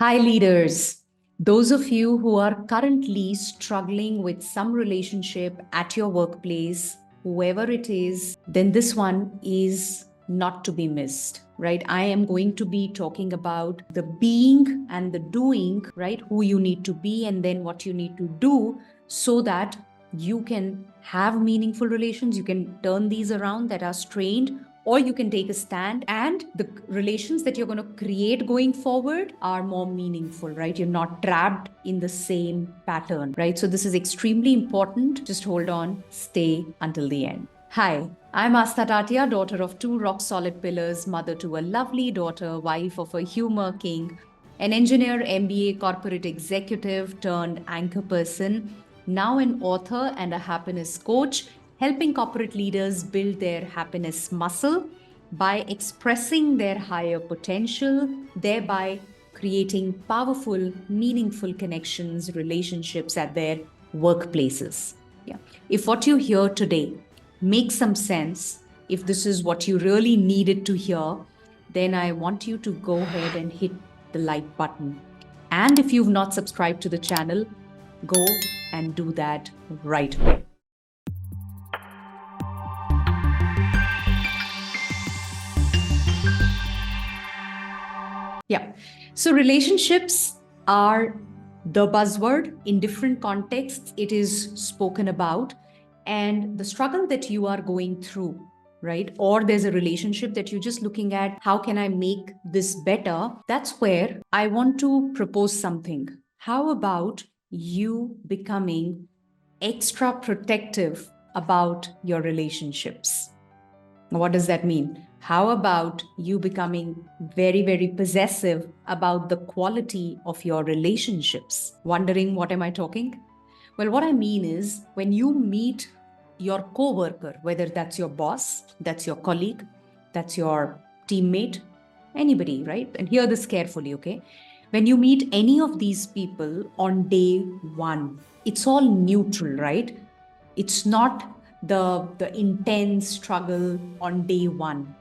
Hi, leaders. Those of you who are currently struggling with some relationship at your workplace, whoever it is, then this one is not to be missed, right? I am going to be talking about the being and the doing, right? Who you need to be and then what you need to do so that you can have meaningful relations. You can turn these around that are strained, or you can take a stand, and the relations that you're going to create going forward are more meaningful, right? You're not trapped in the same pattern, right? So this is extremely important. Just hold on, stay until the end. Hi, I'm Aastha Tatia, daughter of two rock solid pillars, mother to a lovely daughter, wife of a humor king, an engineer, MBA, corporate executive turned anchor person, now an author and a happiness coach, helping corporate leaders build their happiness muscle by expressing their higher potential, thereby creating powerful, meaningful connections, relationships at their workplaces. Yeah. If what you hear today makes some sense, if this is what you really needed to hear, then I want you to go ahead and hit the like button. And if you've not subscribed to the channel, go and do that right away. Yeah. So relationships are the buzzword. In different contexts, it is spoken about. And the struggle that you are going through, right? Or there's a relationship that you're just looking at, how can I make this better? That's where I want to propose something. How about you becoming extra protective about your relationships? What does that mean? How about you becoming very, very possessive about the quality of your relationships? Wondering what am I talking? Well, what I mean is when you meet your coworker, whether that's your boss, that's your colleague, that's your teammate, anybody, right? And hear this carefully, okay? When you meet any of these people on day one, it's all neutral, right? It's not the intense struggle on day one,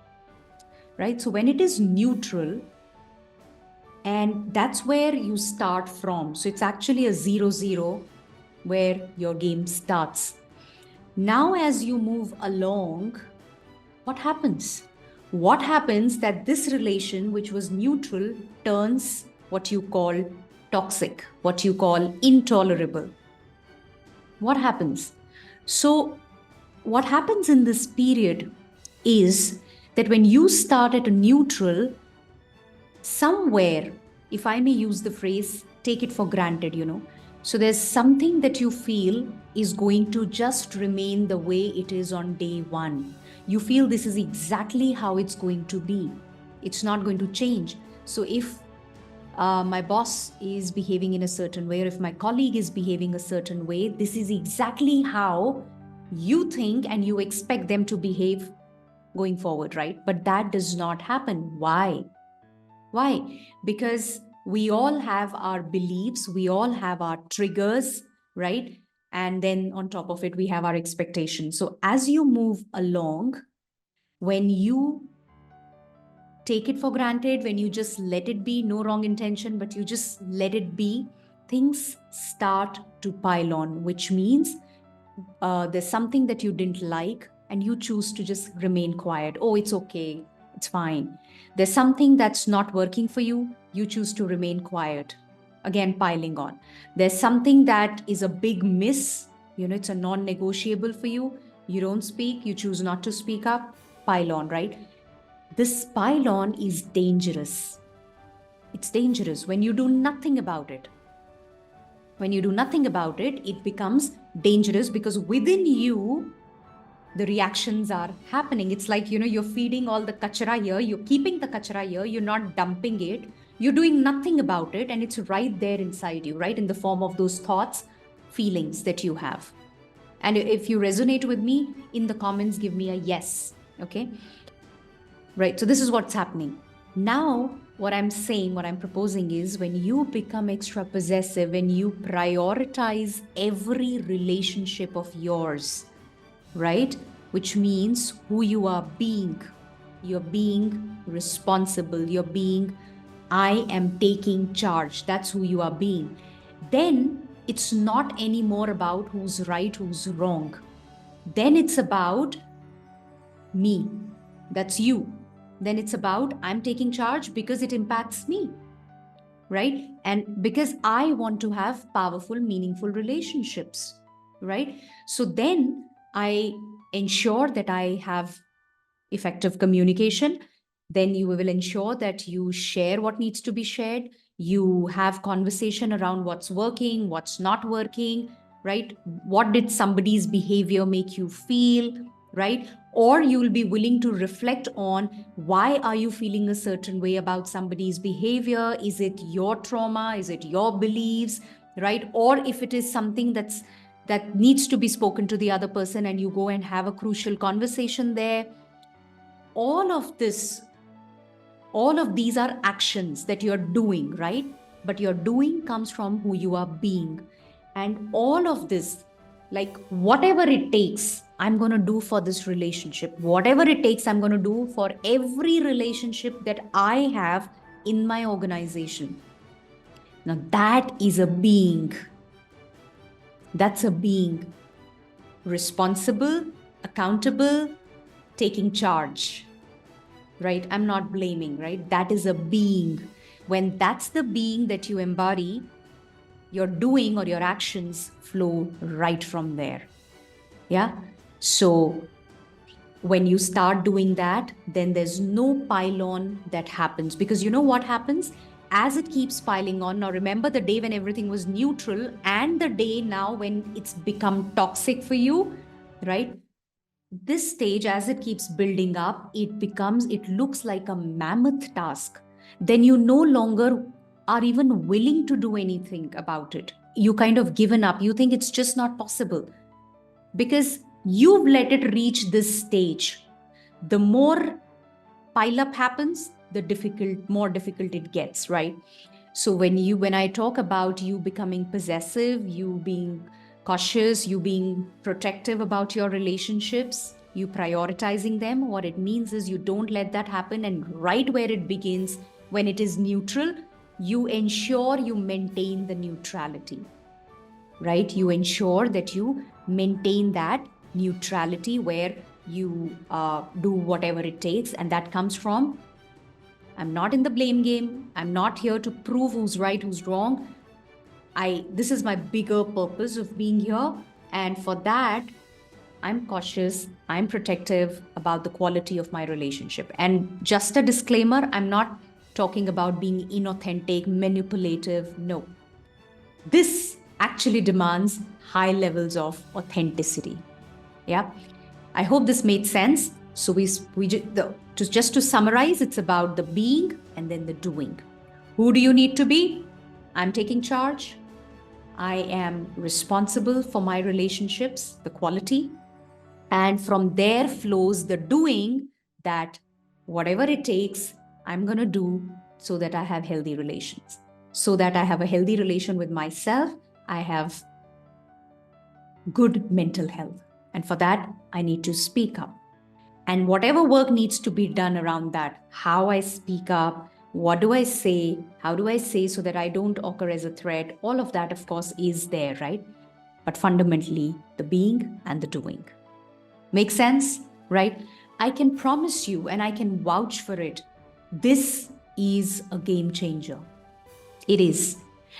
right? So when it is neutral, and that's where you start from. So it's actually a 0-0 where your game starts. Now, as you move along, what happens? What happens that this relation, which was neutral, turns what you call toxic, what you call intolerable? What happens? So, what happens in this period is that when you start at a neutral, somewhere, if I may use the phrase, take it for granted. So there's something that you feel is going to just remain the way it is on day one. You feel this is exactly how it's going to be. It's not going to change. So if my boss is behaving in a certain way, or if my colleague is behaving a certain way, this is exactly how you think and you expect them to behave going forward, right? But that does not happen. Why? Why? Because we all have our beliefs, we all have our triggers, right? And then on top of it, we have our expectations. So as you move along, when you take it for granted, when you just let it be, no wrong intention, but you just let it be, things start to pile on, which means there's something that you didn't like and you choose to just remain quiet. Oh, it's okay. It's fine. There's something that's not working for you. You choose to remain quiet. Again, piling on. There's something that is a big miss. It's a non-negotiable for you. You don't speak. You choose not to speak up. Pile on, right? This pile on is dangerous. It's dangerous when you do nothing about it. When you do nothing about it, it becomes dangerous because within you, the reactions are happening. It's like, you're feeding all the kachara here, you're keeping the kachara here, you're not dumping it, you're doing nothing about it, and it's right there inside you, right? In the form of those thoughts, feelings that you have. And if you resonate with me, in the comments, give me a yes, okay? Right, so this is what's happening. Now, what I'm saying, what I'm proposing is when you become extra possessive, when you prioritize every relationship of yours, right? Which means who you are being. You're being responsible. You're being I am taking charge. That's who you are being. Then it's not anymore about who's right, who's wrong. Then it's about me. That's you. Then it's about I'm taking charge because it impacts me, right? And because I want to have powerful, meaningful relationships, right? So then I ensure that I have effective communication. Then you will ensure that you share what needs to be shared. You have conversation around what's working, what's not working, right? What did somebody's behavior make you feel, right? Or you will be willing to reflect on why are you feeling a certain way about somebody's behavior? Is it your trauma? Is it your beliefs, right? Or if it is something that needs to be spoken to the other person, and you go and have a crucial conversation there. All of this, all of these are actions that you're doing, right? But your doing comes from who you are being. And all of this, like whatever it takes, I'm going to do for this relationship. Whatever it takes, I'm going to do for every relationship that I have in my organization. Now, that is a being. That's a being. Responsible, accountable, taking charge. Right? I'm not blaming, right? That is a being. When that's the being that you embody, your doing or your actions flow right from there. Yeah. So when you start doing that, then there's no pile-on that happens, because you know what happens? As it keeps piling on, now remember the day when everything was neutral and the day now when it's become toxic for you, right? This stage, as it keeps building up, it looks like a mammoth task. Then you no longer are even willing to do anything about it. You kind of given up. You think it's just not possible because you've let it reach this stage. The more pile up happens, the more difficult it gets, right? So when I talk about you becoming possessive, you being cautious, you being protective about your relationships, you prioritizing them, what it means is you don't let that happen. And right where it begins, when it is neutral, you ensure you maintain the neutrality, right? You ensure that you maintain that neutrality where you do whatever it takes. And that comes from, I'm not in the blame game. I'm not here to prove who's right, who's wrong. This is my bigger purpose of being here. And for that, I'm cautious, I'm protective about the quality of my relationship. And just a disclaimer, I'm not talking about being inauthentic, manipulative. No. This actually demands high levels of authenticity. Yeah. I hope this made sense. So just to summarize, it's about the being and then the doing. Who do you need to be? I'm taking charge. I am responsible for my relationships, the quality. And from there flows the doing, that whatever it takes, I'm going to do so that I have healthy relations, so that I have a healthy relation with myself. I have good mental health. And for that, I need to speak up. And whatever work needs to be done around that, how I speak up, what do I say, how do I say so that I don't occur as a threat, all of that, of course, is there, right? But fundamentally, the being and the doing. Make sense, right? I can promise you, and I can vouch for it, this is a game changer. It is.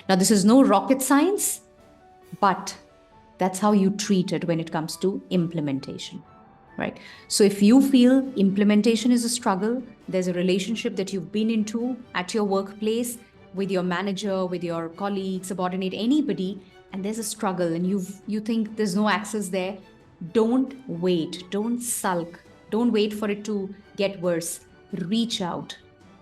Now, this is no rocket science, but that's how you treat it when it comes to implementation, right? So if you feel implementation is a struggle, there's a relationship that you've been into at your workplace, with your manager, with your colleague, subordinate, anybody, and there's a struggle and you think there's no access there, don't wait, don't sulk, don't wait for it to get worse. Reach out,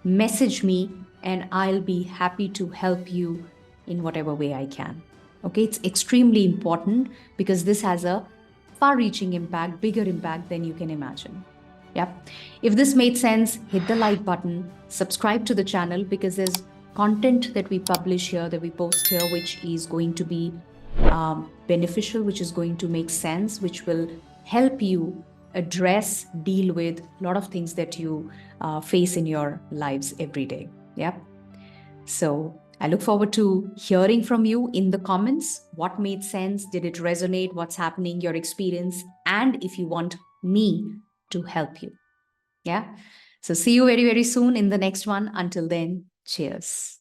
message me, and I'll be happy to help you in whatever way I can. Okay, it's extremely important because this has a far-reaching impact, bigger impact than you can imagine. Yep. If this made sense, hit the like button, subscribe to the channel, because there's content that we publish here, that we post here, which is going to be beneficial, which is going to make sense, which will help you address, deal with a lot of things that you face in your lives every day. Yep. So I look forward to hearing from you in the comments. What made sense? Did it resonate? What's happening? Your experience? And if you want me to help you. Yeah. So see you very, very soon in the next one. Until then, cheers.